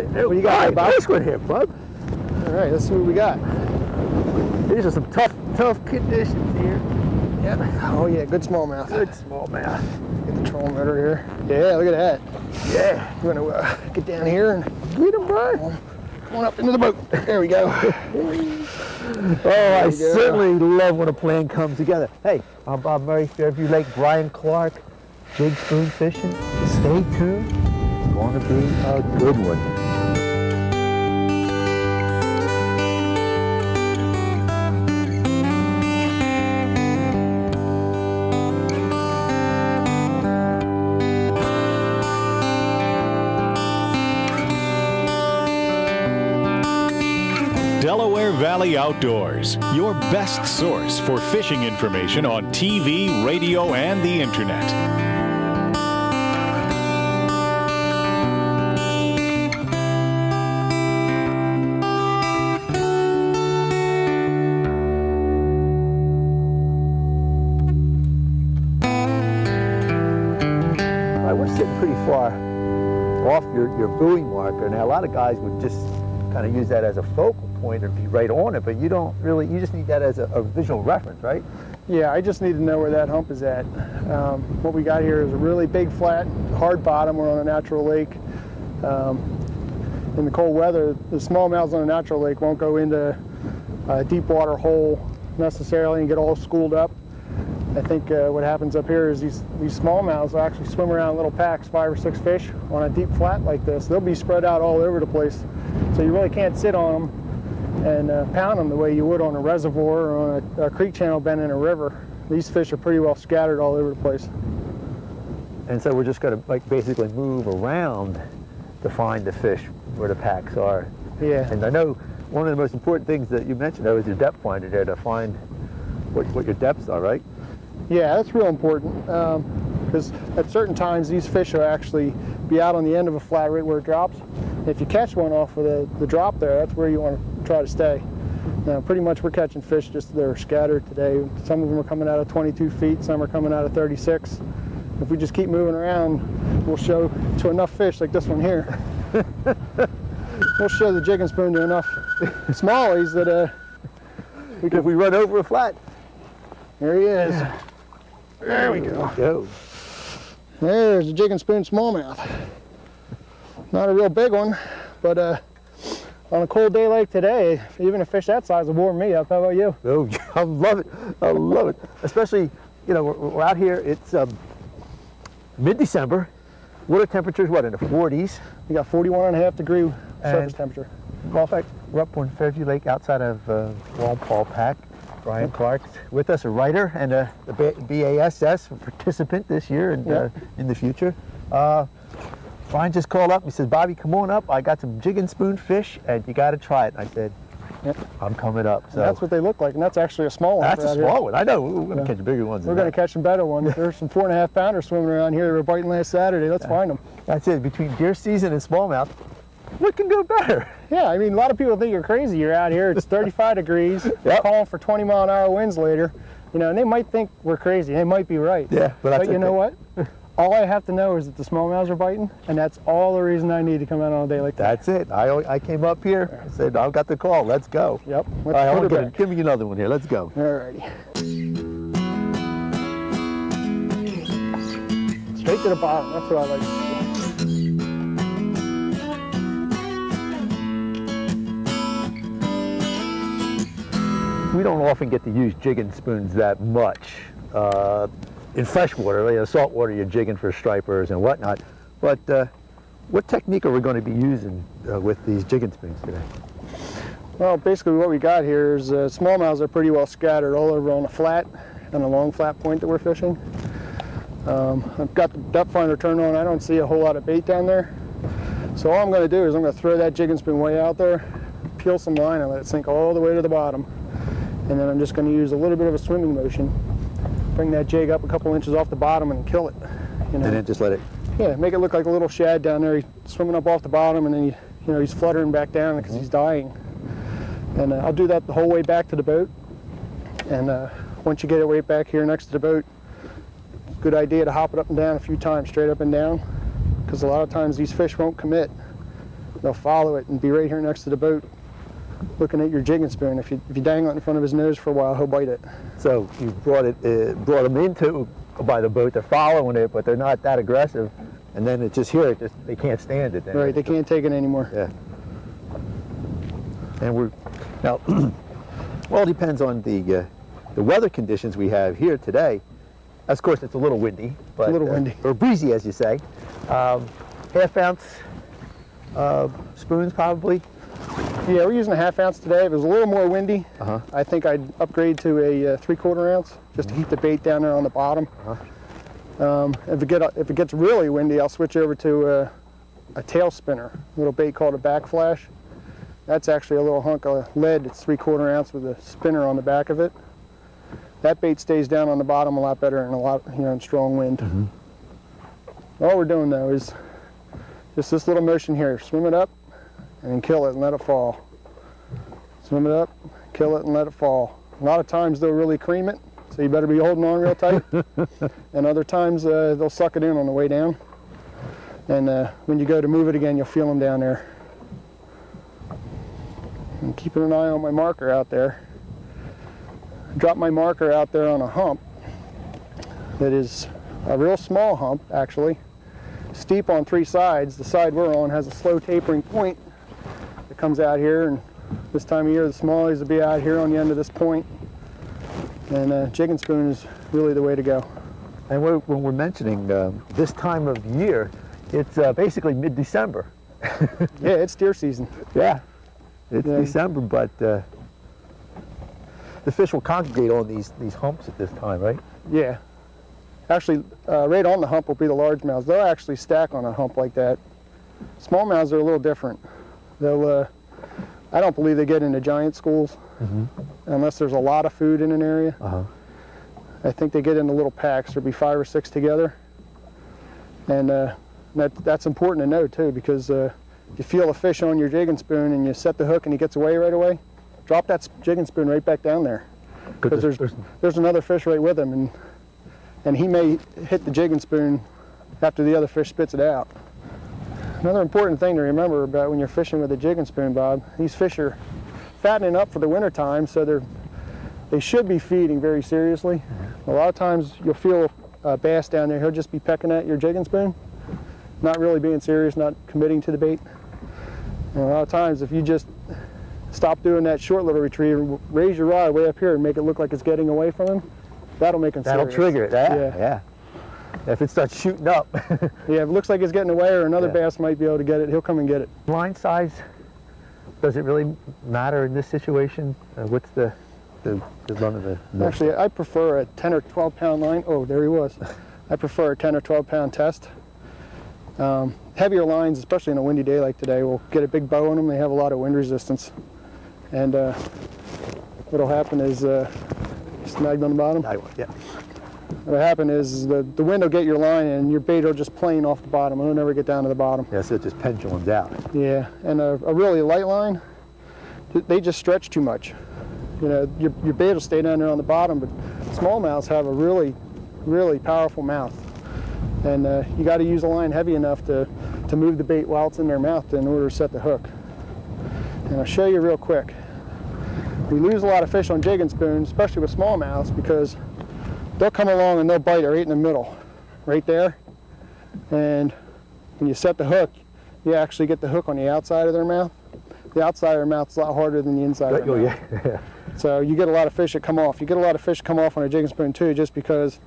What do you got, Bob? Nice one here, bud. All right, let's see what we got. These are some tough conditions here. Yeah. Oh yeah, good smallmouth. Good smallmouth. Get the trolling motor here. Yeah, look at that. Yeah. You want to get down here and get them, bro. Come on up into the boat. There we go. I certainly love when a plan comes together. Hey, I'm Bob Murray, Fairview Lake, Brian Clark, jig spoon fishing. Stay tuned. It's going to be a good one. Delaware Valley Outdoors, your best source for fishing information on TV, radio, and the internet. We're sitting pretty far off your buoy marker. Now, a lot of guys would just kind of use that as a focal point or be right on it, but you don't really, you just need that as a visual reference, right? Yeah, I just need to know where that hump is at. What we got here is a really big, flat, hard bottom. We're on a natural lake. In the cold weather, the smallmouths on a natural lake won't go into a deep water hole necessarily and get all schooled up. I think what happens up here is these smallmouths will actually swim around in little packs, 5 or 6 fish, on a deep flat like this. They'll be spread out all over the place. So you really can't sit on them and pound them the way you would on a reservoir or on a creek channel bend in a river. These fish are pretty well scattered all over the place. And so we're just going to basically move around to find the fish where the packs are. Yeah. And I know one of the most important things that you mentioned though is your depth finder there to find what your depths are, right? Yeah, that's real important because at certain times these fish will actually be out on the end of a flat right where it drops. If you catch one off of the drop there, that's where you want to try to stay. Now, pretty much we're catching fish just that are scattered today. Some of them are coming out of 22 feet, some are coming out of 36. If we just keep moving around, we'll show to enough fish like this one here. We'll show the jigging spoon to enough smallies that if we run over a flat. There he is. There we go. There's a jigging spoon smallmouth. Not a real big one, but on a cold day like today, even a fish that size will warm me up. How about you? Oh, I love it. I love it. Especially, you know, we're out here. It's mid-December. Water temperature's what, in the 40s? We got 41.5 degree surface temperature. Well, in fact, we're up on Fairview Lake outside of Walpole Pack. Brian Clark with us, a writer and a BASS participant this year and in the future. Brian just called up and he said, Bobby, come on up. I got some jigging spoon fish and you got to try it. And I said, I'm coming up. So that's what they look like, and that's actually a small one. That's a small one. I know. We're going to catch bigger ones. We're going to catch some better ones. There's some 4.5 pounders swimming around here that were biting last Saturday. Let's find them. That's it. Between deer season and smallmouth, what can go better? Yeah, I mean, a lot of people think you're crazy. You're out here, it's 35 degrees, calling for 20-mile-an-hour winds later, you know, and they might think we're crazy. They might be right. Yeah, but you know what? All I have to know is that the smallmouths are biting, and that's all the reason I need to come out on a day like that. That's it. I came up here, I said, I've got the call, let's go. Yep. All right, give me another one here, let's go. All righty. Straight to the bottom, that's what I like to do. We don't often get to use jigging spoons that much. In freshwater, you know, saltwater, you're jigging for stripers and whatnot. But what technique are we going to be using with these jigging spoons today? Well, basically what we got here is smallmouths are pretty well scattered all over on a flat and a long flat point that we're fishing. I've got the depth finder turned on. I don't see a whole lot of bait down there. So all I'm going to do is I'm going to throw that jigging spoon way out there, peel some line and let it sink all the way to the bottom. And then I'm just going to use a little bit of a swimming motion, bring that jig up a couple inches off the bottom and kill it. You know? And then just let it... Yeah, make it look like a little shad down there. He's swimming up off the bottom and then you know, he's fluttering back down because he's dying. And I'll do that the whole way back to the boat. And once you get it right back here next to the boat, good idea to hop it up and down a few times, straight up and down, because a lot of times these fish won't commit they'll follow it and be right here next to the boat looking at your jigging spoon. If you dangle it in front of his nose for a while, he'll bite it. So you brought them into by the boat, they're following it, but they're not that aggressive, and then it's just here, they can't stand it then. Right, they can't take it anymore. Yeah. And now, well, it depends on the weather conditions we have here today. Of course, it's a little windy, but a little windy, or breezy, as you say. Half-ounce spoons, probably. Yeah, we're using a half-ounce today. If it was a little more windy, I think I'd upgrade to a 3/4 ounce just to keep the bait down there on the bottom. If it gets really windy, I'll switch over to a tail spinner, a little bait called a back flash. That's actually a little hunk of lead. It's 3/4 ounce with a spinner on the back of it. That bait stays down on the bottom a lot better in in strong wind. All we're doing though is just this little motion here. Swim it up and then kill it and let it fall. Swim it up, kill it and let it fall. A lot of times they'll really cream it, so you better be holding on real tight. And other times they'll suck it in on the way down. And when you go to move it again, you'll feel them down there. I'm keeping an eye on my marker out there. Drop my marker out there on a hump that is a real small hump, actually. Steep on 3 sides. The side we're on has a slow tapering point that comes out here, and this time of year the smallies will be out here on the end of this point. And jigging spoon is really the way to go. And when we're mentioning this time of year, it's basically mid-December. Yeah, it's deer season. Yeah, it's December, but the fish will congregate on these humps at this time, right? Yeah. Actually, right on the hump will be the largemouths. They'll actually stack on a hump like that. Smallmouths are a little different. They'll, I don't believe they get into giant schools unless there's a lot of food in an area. I think they get into little packs. There'll be 5 or 6 together. And that's important to know too, because if you feel a fish on your jigging spoon and you set the hook and he gets away right away, drop that jigging spoon right back down there. Because there's another fish right with him, and he may hit the jigging spoon after the other fish spits it out. Another important thing to remember about when you're fishing with a jigging spoon, Bob, these fish are fattening up for the winter time, so they should be feeding very seriously. A lot of times you'll feel a bass down there, he'll just be pecking at your jigging spoon, not really being serious, not committing to the bait. And a lot of times if you just stop doing that short little retrieve, raise your rod way up here and make it look like it's getting away from him, that'll make him serious. That'll trigger it, yeah. If it starts shooting up. Yeah, if it looks like it's getting away or another bass might be able to get it, he'll come and get it. Line size, does it really matter in this situation? What's the run of the... Actually, I prefer a 10 or 12 pound line. Oh, there he was. I prefer a 10 or 12 pound test. Heavier lines, especially in a windy day like today, will get a big bow on them. They have a lot of wind resistance. And what'll happen is, snagged on the bottom? Yeah. What'll happen is the wind will get your line and your bait will just plane off the bottom. It'll never get down to the bottom. Yeah, so it just pendulums out. Yeah, and a really light line, they just stretch too much. You know, your bait will stay down there on the bottom, but smallmouths have a really, really powerful mouth. And you got to use a line heavy enough to move the bait while it's in their mouth in order to set the hook. And I'll show you real quick. We lose a lot of fish on jigging spoons, especially with smallmouths, because they'll come along and they'll bite right in the middle, right there. And when you set the hook, you actually get the hook on the outside of their mouth. The outside of their mouth is a lot harder than the inside of their mouth. Yeah. So you get a lot of fish that come off. You get a lot of fish come off on a jigging spoon too, just because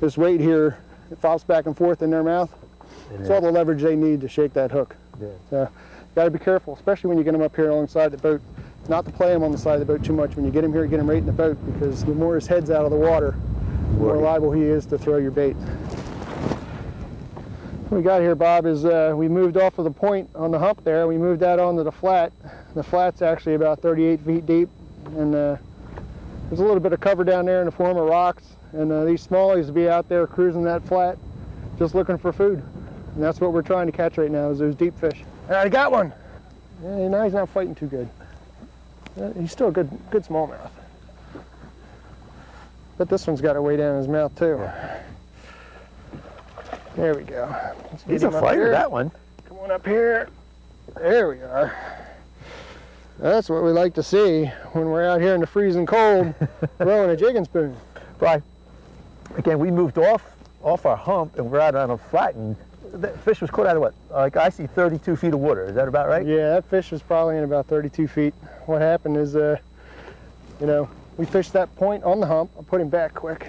this weight here, it flops back and forth in their mouth. It's all the leverage they need to shake that hook. Yeah. So you got to be careful, especially when you get them up here alongside the boat. Not to play him on the side of the boat too much. When you get him here, get him right in the boat, because the more his head's out of the water, the more liable he is to throw your bait. What we got here, Bob, is we moved off of the point on the hump there. We moved that onto the flat. The flat's actually about 38 feet deep, and there's a little bit of cover down there in the form of rocks, and these smallies will be out there cruising that flat just looking for food. And that's what we're trying to catch right now, is those deep fish. I got one! Yeah, now he's not fighting too good. He's still a good smallmouth. But this one's got a way down in his mouth too. There we go. He's a fighter, that one. Come on up here. There we are. That's what we like to see when we're out here in the freezing cold throwing a jigging spoon. Right. Again, we moved off our hump and we're out on a flat, and the fish was caught out of what? Like I see 32 feet of water. Is that about right? Yeah, that fish was probably in about 32 feet. What happened is, you know, we fished that point on the hump. I'll put him back quick.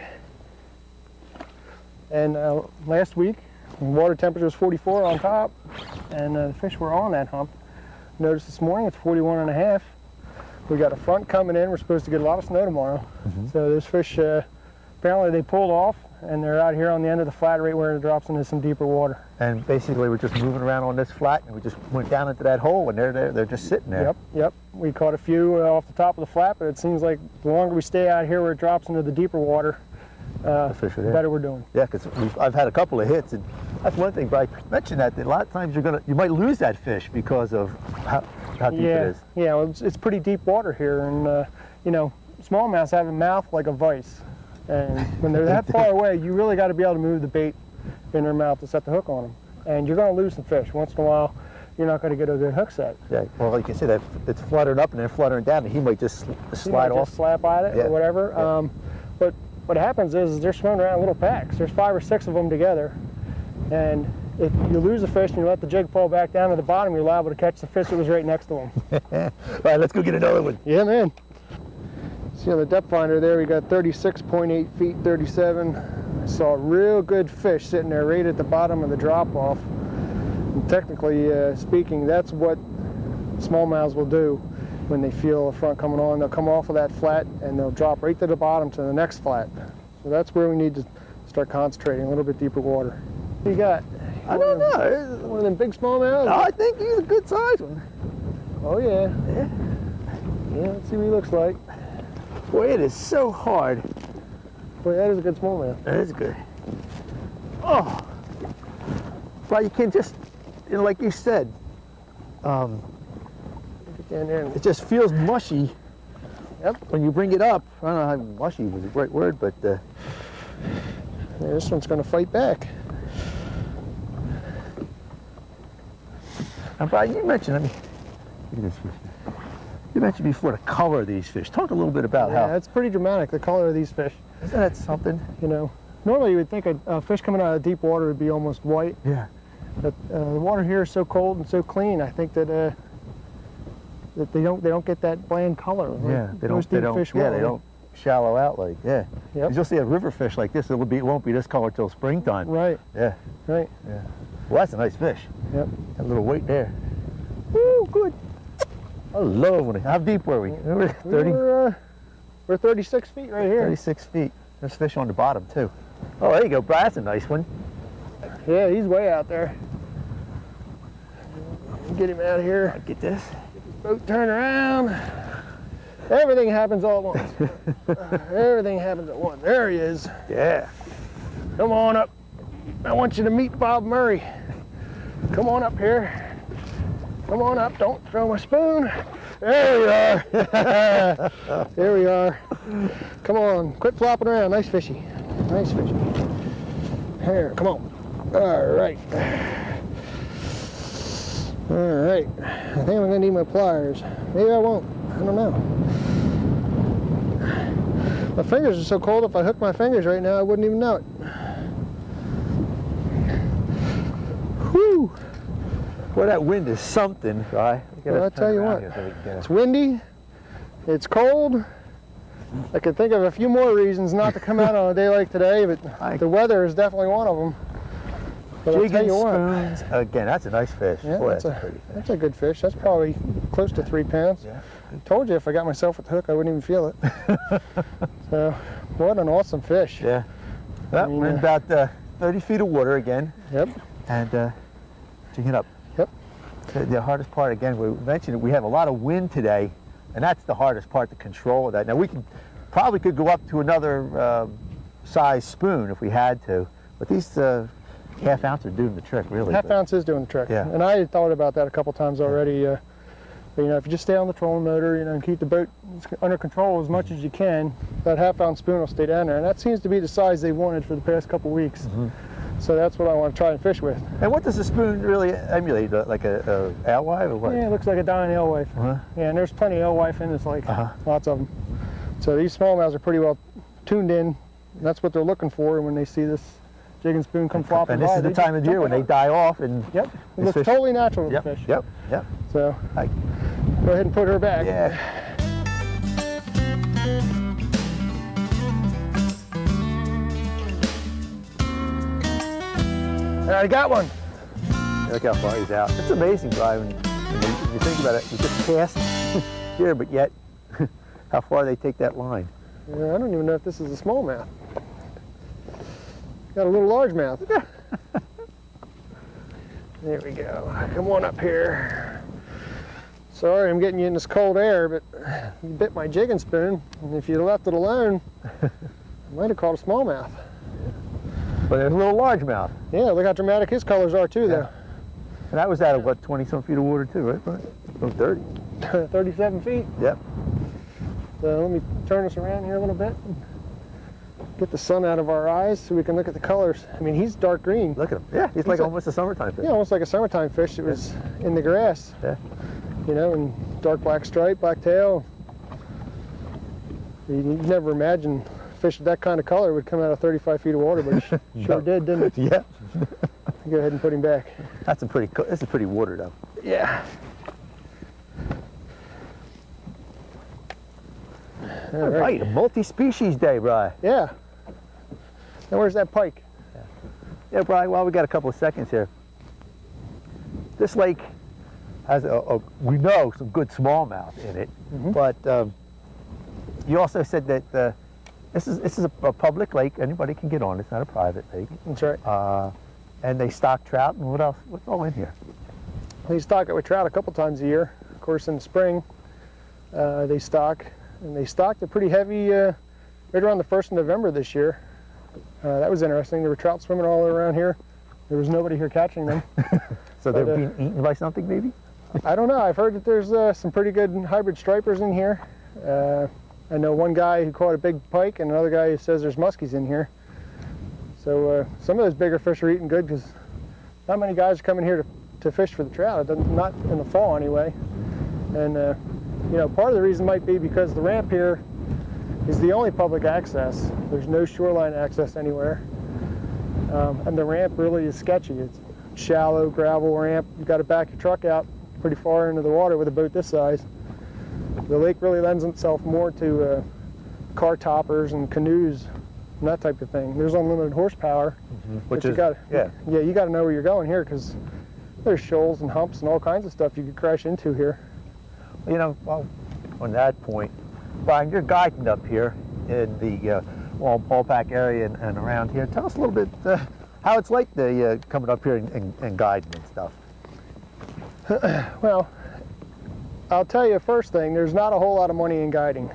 And last week, water temperature was 44 on top, and the fish were on that hump. Notice this morning it's 41 and a half. We got a front coming in. We're supposed to get a lot of snow tomorrow. So those fish, apparently they pulled off, and they're out here on the end of the flat right where it drops into some deeper water. And basically we're just moving around on this flat, and we just went down into that hole, and they're just sitting there. Yep. We caught a few off the top of the flat, but it seems like the longer we stay out here where it drops into the deeper water, the better we're doing. Yeah, because I've had a couple of hits, and that's one thing, Brian mentioned that a lot of times you might lose that fish because of how deep it is. Yeah, well, it's pretty deep water here, and you know, smallmouths have a mouth like a vice, and when they're that far away, you really got to be able to move the bait in their mouth to set the hook on them, and you're going to lose some fish once in a while. You're not going to get a good hook set. Yeah, well, like you said, that it's fluttering up and then fluttering down, and he might just slide off. Just slap at it or whatever. Yeah. But what happens is they're swimming around in little packs. There's 5 or 6 of them together, and if you lose a fish and you let the jig fall back down to the bottom, you're liable to catch the fish that was right next to him. All right, let's go get another one. Yeah, man. See on the depth finder there, we got 36.8 feet, 37. I saw a real good fish sitting there right at the bottom of the drop-off. And technically speaking, that's what smallmouths will do when they feel a front coming on. They'll come off of that flat and they'll drop right to the bottom to the next flat. So that's where we need to start concentrating, a little bit deeper water. What do you got? I don't know. One of them big smallmouths? No, I think he's a good sized one. Oh yeah. Yeah, let's see what he looks like. Boy, it is so hard. Boy, that is a good smallmouth. That is good. Oh. Well, you can just, you know, like you said, it just feels mushy. Yep. When you bring it up. I don't know how mushy was the right word, but yeah, this one's going to fight back. Brian, you mentioned, look at this fish. You mentioned before the color of these fish. Talk a little bit about how. Yeah, it's pretty dramatic, the color of these fish. Isn't that something? You know, normally you would think a fish coming out of deep water would be almost white. Yeah. But the water here is so cold and so clean. I think that that they don't get that bland color. Yeah, they don't shallow out like. Yeah. Yep. You'll see a river fish like this. It won't be this color till springtime. Right. Yeah. Right. Yeah. Well, that's a nice fish. Yep. That little weight there. Woo, good. I love when how deep were we? 30. We're 36 feet right here. 36 feet. There's fish on the bottom too. Oh, there you go, Brad. That's a nice one. Yeah, he's way out there. Get him out of here. I'll get this. Get this boat turned around. Everything happens all at once. Everything happens at once. There he is. Yeah. Come on up. I want you to meet Bob Murray. Come on up here. Come on up. Don't throw my spoon. There we are. There we are. Come on. Quit flopping around. Nice fishy. Nice fishy. Here, come on. All right. All right. I think I'm going to need my pliers. Maybe I won't. I don't know. My fingers are so cold, if I hook my fingers right now, I wouldn't even know it. Whew. Well, that wind is something, right? Well, I'll tell you what. It's windy. It's cold. I could think of a few more reasons not to come out on a day like today, but the weather is definitely one of them. But I'll tell you what. Spoons. Again, that's a nice fish. Yeah, boy, that's a pretty fish. That's a good fish. That's probably close to 3 pounds. Yeah. I told you if I got myself with the hook, I wouldn't even feel it. So, what an awesome fish. Yeah. Well, we're in about 30 feet of water again. Yep. And jigging up. Yep. The hardest part, again, we mentioned we have a lot of wind today, and that's the hardest part to control that. Now, we probably could go up to another size spoon if we had to, but these half ounce are doing the trick, really. Half ounce is doing the trick. Yeah. And I had thought about that a couple times already. But, you know, if you just stay on the trolling motor, you know, and keep the boat under control as much as you can, that half ounce spoon will stay down there. And that seems to be the size they wanted for the past couple weeks. So that's what I want to try and fish with. And what does the spoon really emulate? Like a alewife or what? Yeah, it looks like a dying alewife. Yeah, and there's plenty of alewife in this lake, lots of them. So these smallmouths are pretty well tuned in. And that's what they're looking for when they see this jigging spoon come flopping by. And this is the time of year when they die off. And yep, it looks totally natural to the fish. Yep, yep. So go ahead and put her back. Yeah. I got one. Look how far he's out. It's amazing, Brian, when you think about it. We just passed here, but yet how far they take that line. Yeah, I don't even know if this is a smallmouth. Got a little largemouth. There we go. Come on up here. Sorry, I'm getting you in this cold air, but you bit my jigging spoon, and if you'd left it alone, I might have caught a smallmouth. But there's a little largemouth. Yeah, look how dramatic his colors are too, though. And that was out of what, 20-some feet of water too, right? From 30. 37 feet. Yep. So let me turn this around here a little bit. Get the sun out of our eyes so we can look at the colors. I mean, he's dark green. Look at him. Yeah, he's like almost a summertime fish. Yeah, almost like a summertime fish that was in the grass. Yeah. You know, and dark black stripe, black tail. You'd never imagine fish of that kind of color would come out of 35 feet of water, but it sure did, didn't it? Yeah. Go ahead and put him back. That's a pretty, this is pretty water though. Yeah. All right, a multi-species day, Brian. Yeah. Now where's that pike? Yeah, Brian, well, we got a couple of seconds here. This lake has, we know, some good smallmouth in it, but you also said that this is a public lake. Anybody can get on. It's not a private lake. That's right. And they stock trout, and what else? What's all in here? They stock it with trout a couple times a year. Of course, in the spring, they stock, and they stocked it pretty heavy right around the 1st of November this year. That was interesting. There were trout swimming all around here. There was nobody here catching them. So they're being eaten by something, maybe? I don't know. I've heard that there's some pretty good hybrid stripers in here. I know one guy who caught a big pike and another guy who says there's muskies in here. So some of those bigger fish are eating good because not many guys are coming here to fish for the trout, not in the fall anyway. And you know, part of the reason might be because the ramp here is the only public access. There's no shoreline access anywhere. And the ramp really is sketchy. It's shallow gravel ramp. You've got to back your truck out pretty far into the water with a boat this size. The lake really lends itself more to car toppers and canoes and that type of thing. There's unlimited horsepower, Which you is, got, yeah, you got to know where you're going here because there's shoals and humps and all kinds of stuff you could crash into here. You know, well, on that point, Brian, you're guiding up here in the Walpack area and around here. Tell us a little bit how it's like coming up here and guiding and stuff. Well, I'll tell you first thing, there's not a whole lot of money in guiding.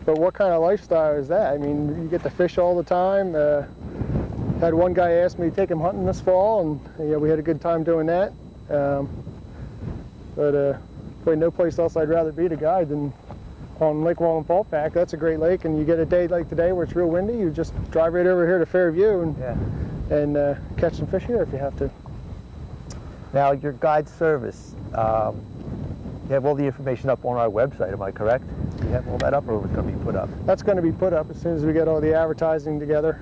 But what kind of lifestyle is that? I mean, you get to fish all the time. Had one guy ask me to take him hunting this fall, and we had a good time doing that. Boy, no place else I'd rather be to guide than on Lake Walpack. That's a great lake, and you get a day like today where it's real windy, you just drive right over here to Fairview and catch some fish here if you have to. Now, your guide service, you have all the information up on our website, am I correct? You have all that up, or it's going to be put up? That's going to be put up as soon as we get all the advertising together.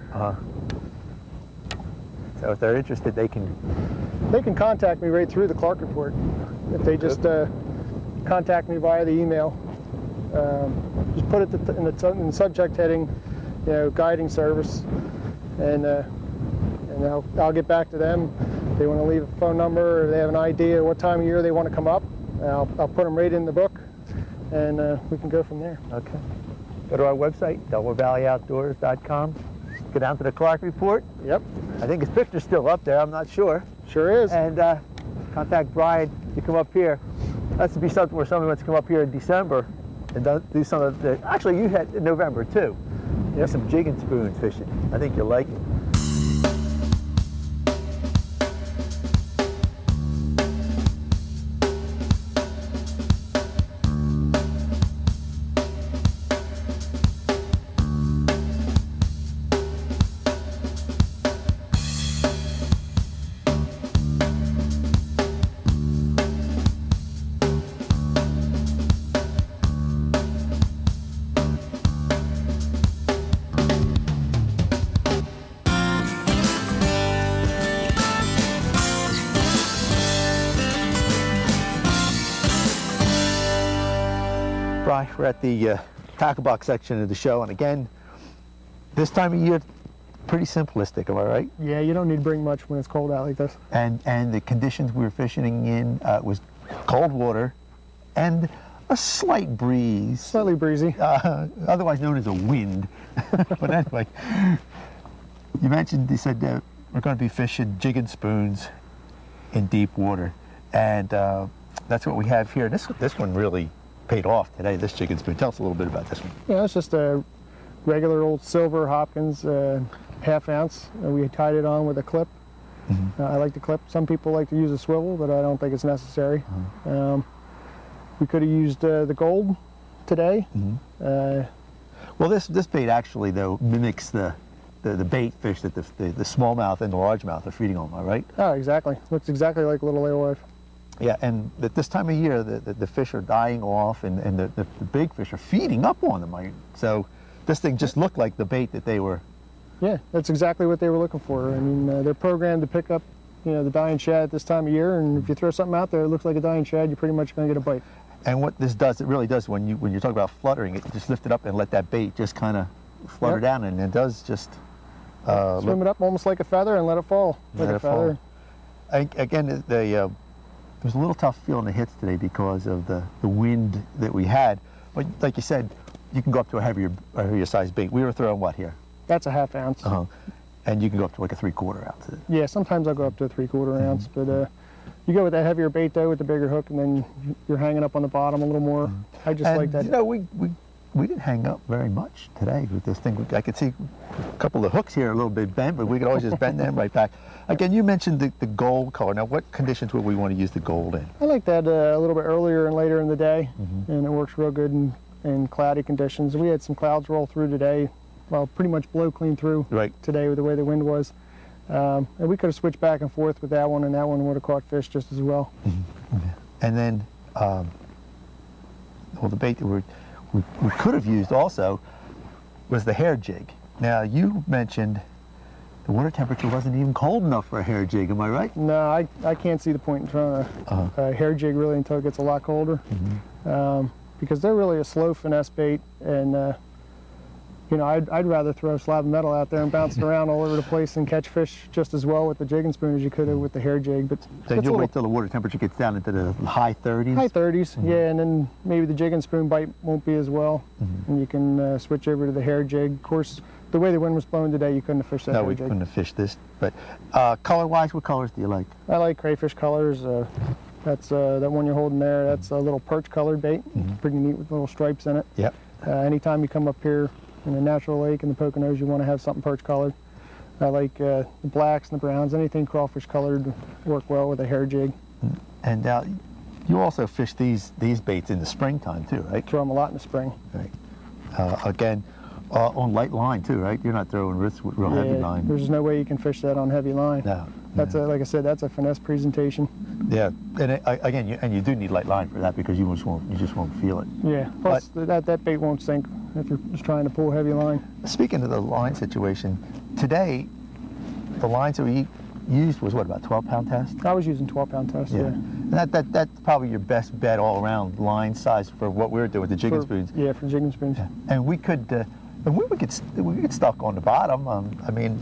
So if they're interested, they can contact me right through the Clark Report. If they just contact me via the email, just put it in the subject heading, guiding service, and I'll get back to them. If they want to leave a phone number, or they have an idea what time of year they want to come up, I'll put them right in the book, and we can go from there. Okay. Go to our website, DelawareValleyOutdoors.com. Go down to the Clark Report. Yep. I think his picture's still up there. I'm not sure. Sure is. And contact Brian to come up here. That's to be something where somebody wants to come up here in December and do some of the. Actually, you had in November too. There's some jigging spoons fishing. I think you'll like it. Right, we're at the tackle box section of the show, and again, this time of year, pretty simplistic, am I right? Yeah, you don't need to bring much when it's cold out like this. And the conditions we were fishing in was cold water and a slight breeze. Slightly breezy. Otherwise known as a wind. But anyway, you said we're going to be fishing jigging spoons in deep water, and that's what we have here. This one really paid off today, this jigging spoon. Tell us a little bit about this one. Yeah, it's just a regular old silver Hopkins half ounce. We tied it on with a clip. Mm-hmm. I like the clip. Some people like to use a swivel, but I don't think it's necessary. Mm-hmm. We could have used the gold today. Mm-hmm. Well, this bait actually, though, mimics the bait fish that the smallmouth and the largemouth are feeding on, right? Oh, exactly. Looks exactly like a little alewife. Yeah, and at this time of year, the fish are dying off, and the big fish are feeding up on them. So this thing just looked like the bait that they were. Yeah, that's exactly what they were looking for. I mean, they're programmed to pick up, the dying shad at this time of year, and if you throw something out there that looks like a dying shad, you're pretty much going to get a bite. And what this does, it really does, when you talk about fluttering, it just lift it up and let that bait just kind of flutter down, and it does just swim it up almost like a feather and let it fall like a feather. Again, there was a little tough feeling the hits today because of the wind that we had. But like you said, you can go up to a heavier size bait. We were throwing what here? That's a half ounce. Uh-huh. And you can go up to like a 3/4 ounce. Yeah, sometimes I'll go up to a 3/4 ounce, but you go with that heavier bait though, with the bigger hook, and then you're hanging up on the bottom a little more. I just like that. We didn't hang up very much today with this thing. I could see a couple of hooks here a little bit bent, but we could always just bend them right back. Again, you mentioned the gold color. Now, what conditions would we want to use the gold in? I like that a little bit earlier and later in the day, and it works real good in cloudy conditions. We had some clouds roll through today, well, pretty much blow clean through today with the way the wind was. And we could have switched back and forth with that one, and that one would have caught fish just as well. And then, the bait that we could have used also was the hair jig. Now, you mentioned the water temperature wasn't even cold enough for a hair jig, am I right? No, I can't see the point in trying a hair jig really until it gets a lot colder. Because they're really a slow finesse bait, and I'd rather throw a slab of metal out there and bounce it around all over the place and catch fish just as well with the jigging spoon as you could have with the hair jig. But then you'll wait till the water temperature gets down into the high 30s? High 30s, yeah, and then maybe the jigging spoon bite won't be as well, and you can switch over to the hair jig. Of course, the way the wind was blowing today, you couldn't have fished that hair jig. No, we couldn't have fished this. But color-wise, what colors do you like? I like crayfish colors. That's that one you're holding there. That's a little perch-colored bait. Pretty neat with little stripes in it. Yep. Anytime you come up here in a natural lake in the Poconos, you want to have something perch colored. I like the blacks and the browns. Anything crawfish colored work well with a hair jig. And you also fish these baits in the springtime too, right? Throw them a lot in the spring. Right. Again, on light line too, right? You're not throwing with real heavy line. There's no way you can fish that on heavy line. No. That's like I said, that's a finesse presentation. Yeah, and again, you do need light line for that because you just won't feel it. Yeah. Plus, that bait won't sink if you're just trying to pull heavy line. Speaking of the line situation, today the lines that we used was what, about 12-pound test? I was using 12-pound test. Yeah. And that's probably your best bet all around line size for what we were doing with the jigging spoons. Yeah, for jigging spoons. Yeah. And we could get stuck on the bottom. I mean,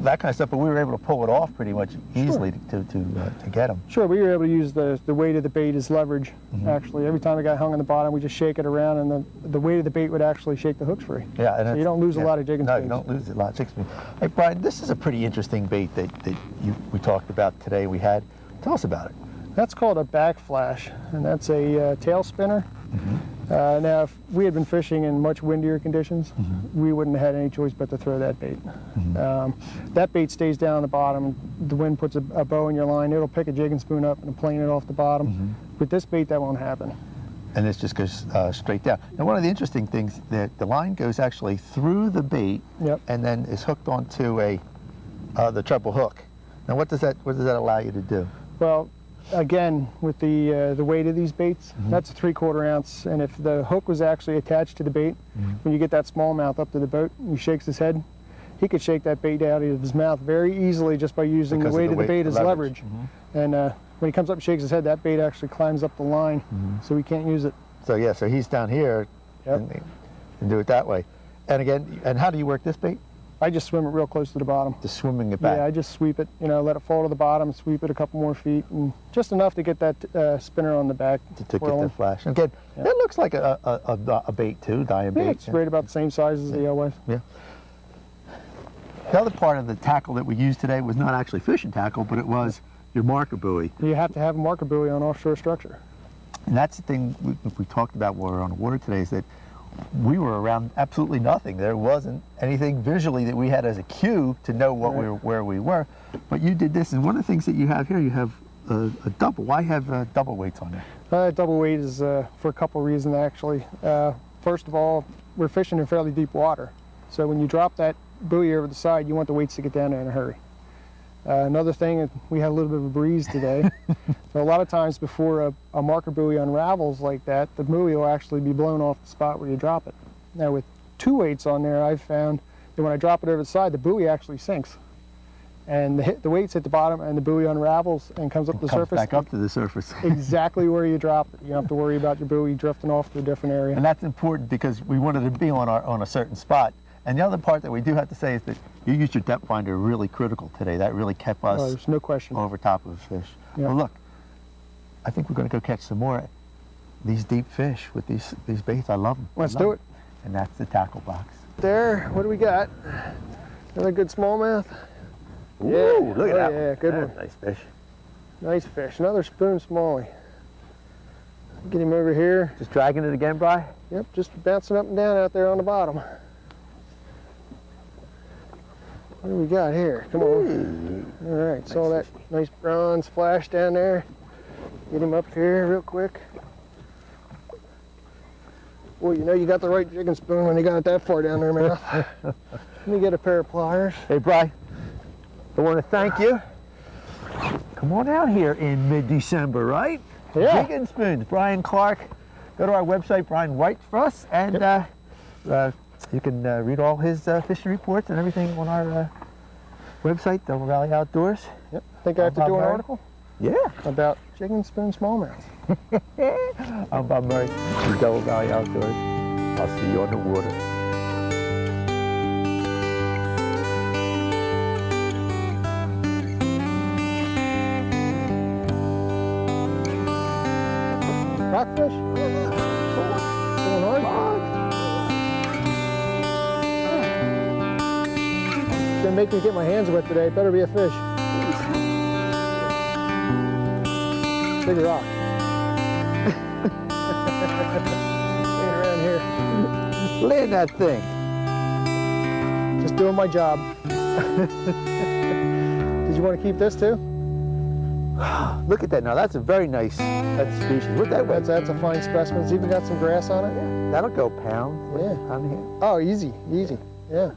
that kind of stuff, but we were able to pull it off pretty much easily to get them. Sure, we were able to use the weight of the bait as leverage, actually. Every time it got hung on the bottom, we just shake it around, and the weight of the bait would actually shake the hooks free. Yeah, and so you don't lose a lot of jigging spoons. No, you don't lose a lot of jigging spoons. Hey, Brian, this is a pretty interesting bait that we talked about today. Tell us about it. That's called a back flash, and that's a tail spinner. Now, if we had been fishing in much windier conditions, we wouldn't have had any choice but to throw that bait. That bait stays down on the bottom. The wind puts a bow in your line. It'll pick a jigging spoon up and plane it off the bottom. With this bait, that won't happen. And this just goes straight down. Now, one of the interesting things, that the line goes actually through the bait and then is hooked onto the treble hook. Now, what does that allow you to do? Well, again, with the weight of these baits, that's a 3/4 ounce, and if the hook was actually attached to the bait, when you get that smallmouth up to the boat and he shakes his head, he could shake that bait out of his mouth very easily just by using the weight of the bait as leverage. And when he comes up and shakes his head, that bait actually climbs up the line, so he can't use it. So yeah, so he's down here, Yep. and do it that way. And again, and how do you work this bait? I just swim it real close to the bottom. Just swimming it back. Yeah, I just sweep it, let it fall to the bottom, sweep it a couple more feet, and just enough to get that spinner on the back. To get the flash. Again, Yeah. it looks like a bait too, dying bait. Yeah, it's right about the same size as the alewife. Yeah. The other part of the tackle that we used today was not actually fishing tackle, but it was your marker buoy. You have to have a marker buoy on offshore structure. And that's the thing we talked about while we were on the water today, is that we were around absolutely nothing. There wasn't anything visually that we had as a cue to know what where we were. But you did this, and one of the things that you have here, you have a double. Why have double weights on there? Double weight is for a couple reasons, actually. First of all, we're fishing in fairly deep water. So when you drop that buoy over the side, you want the weights to get down there in a hurry. Another thing, we had a little bit of a breeze today. So a lot of times before a marker buoy unravels like that, the buoy will actually be blown off the spot where you drop it. Now with two weights on there, I've found that when I drop it over the side, the buoy actually sinks. And the weights hit the bottom and the buoy unravels and comes up to the surface. Back up to the surface. Exactly where you dropped it. You don't have to worry about your buoy drifting off to a different area. And that's important because we wanted to be on a certain spot. And the other part that we do have to say is that you used your depth finder really critical today. That really kept us there's no question over top of fish. Yeah. Well, look, I think we're going to go catch some more these deep fish with these baits. I love them. Let's do it. And that's the tackle box. There, what do we got? Another good smallmouth. Ooh, Yeah, look at that. Yeah, good That's one. nice fish. Nice fish. Another spoon smallie. Get him over here. Just dragging it again, Bri? Yep, just bouncing up and down out there on the bottom. What do we got here? Come on. All right, saw that nice bronze flash down there. Get him up here real quick. Boy, you know you got the right jigging spoon when you got it that far down there, man. Let me get a pair of pliers. Hey, Bri, I want to thank you. Come on out here in mid-December, right? Yeah. Jigging spoons, Brian Clark. Go to our website, Brian writes for us, and you can read all his fishing reports and everything on our website, Double Valley Outdoors. Yep. Think I have to do an article? Yeah. About jigging spoon smallmouth. I'm Bob Murray from Double Valley Outdoors. I'll see you on the water. Rockfish? Going hard? It's gonna make me get my hands wet today. Better be a fish. Big rock. Laying around here. Land that thing. Just doing my job. Did you want to keep this too? Look at that now. That's a very nice species. What that weight? That's a fine specimen. It's even got some grass on it. That'll go pound. Yeah. On here. Oh, easy, easy. Yeah.